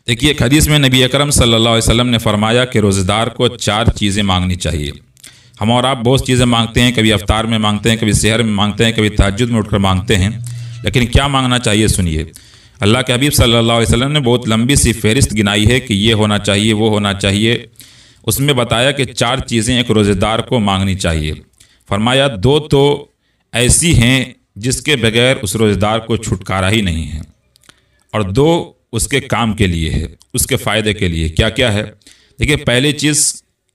देखिए, एक हदीस में नबी अकरम सल्लल्लाहु अलैहि वसल्लम ने फरमाया कि रोज़ेदार को 4 चीज़ें मांगनी चाहिए। हम और आप बहुत चीज़ें मांगते हैं, कभी अफ्तार में मांगते हैं, कभी सहर में मांगते हैं, कभी तहज्जुद में उठकर मांगते हैं, लेकिन क्या मांगना चाहिए सुनिए। अल्लाह के हबीब सल्लल्लाहु अलैहि वसल्लम ने बहुत लंबी सी फहरिस्त गिनाई है कि ये होना चाहिए, वो होना चाहिए। उसमें बताया कि 4 चीज़ें एक रोज़ेदार को मांगनी चाहिए। फरमाया 2 तो ऐसी हैं जिसके बगैर उस रोज़ेदार को छुटकारा ही नहीं है, और 2 उसके काम के लिए है, उसके फ़ायदे के लिए। क्या क्या है? देखिए, पहली चीज़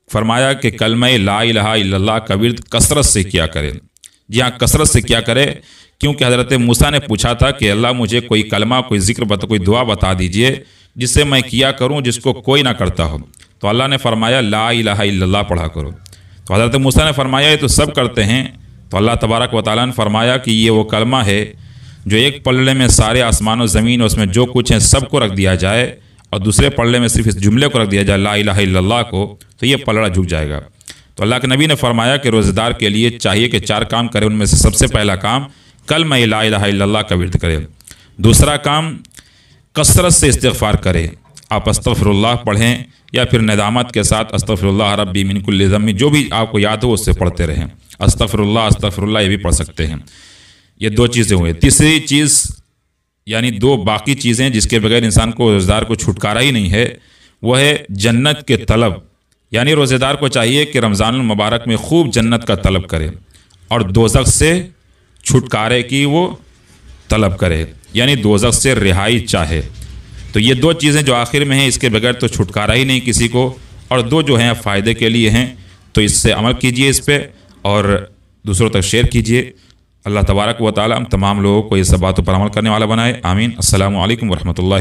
फरमाया कि कलमा ला इलाहा इल्लल्लाह का विर्द कसरत से किया करें। जी हाँ, कसरत से किया करें, क्योंकि हज़रत मूसा ने पूछा था कि अल्लाह मुझे कोई कलमा, कोई ज़िक्र बता, कोई दुआ बता दीजिए जिससे मैं किया करूं, जिसको कोई ना करता हो। तो अल्लाह ने फरमाया ला इलाहा इल्लल्लाह पढ़ा करो। तो हज़रत मूसा ने फरमाया ये तो सब करते हैं। तो अल्लाह तबारक व तआला ने फरमाया कि ये वो कलमा है जो एक पलड़े में सारे आसमान और ज़मीन, उसमें जो कुछ है सबको रख दिया जाए, और दूसरे पलड़े में सिर्फ इस जुमले को रख दिया जाए, ला इलाहा इल्लल्लाह को, तो ये पलड़ा झुक जाएगा। तो अल्लाह के नबी ने फरमाया कि रोज़ेदार के लिए चाहिए कि 4 काम करे। उनमें से सबसे पहला काम कलमा ला इलाहा इल्लल्लाह का विर्द करे। दूसरा काम कसरत से इस्तिग़फ़ार करे। आप अस्तग़फ़िरुल्लाह पढ़ें या फिर नदामत के साथ अस्तग़फ़िरुल्लाह रब्बी मिन कुल्लि ज़म्बि, जो भी आपको याद हो उससे पढ़ते रहें। अस्तग़फ़िरुल्लाह अस्तग़फ़िरुल्लाह ये भी पढ़ सकते हैं। ये 2 चीज़ें हुई। तीसरी चीज़ यानी 2 बाकी चीज़ें जिसके बगैर इंसान को रोज़ेदार को छुटकारा ही नहीं है, वह है जन्नत के तलब। यानी रोज़ेदार को चाहिए कि रमज़ानुल मुबारक में खूब जन्नत का तलब करे और दोज़ख से छुटकारे की वो तलब करे, यानी दोज़ख से रिहाई चाहे। तो ये 2 चीज़ें जो आखिर में हैं, इसके बगैर तो छुटकारा ही नहीं किसी को, और 2 जो हैं फ़ायदे के लिए हैं। तो इससे अमल कीजिए इस पर और दूसरों तक शेयर कीजिए। अल्लाह तबारक व तआला हम तमाम लोगों को ये सब बातों पर अमल करने वाला बनाए। आमीन। अस्सलामु अलैकुम व रहमतुल्लाहि।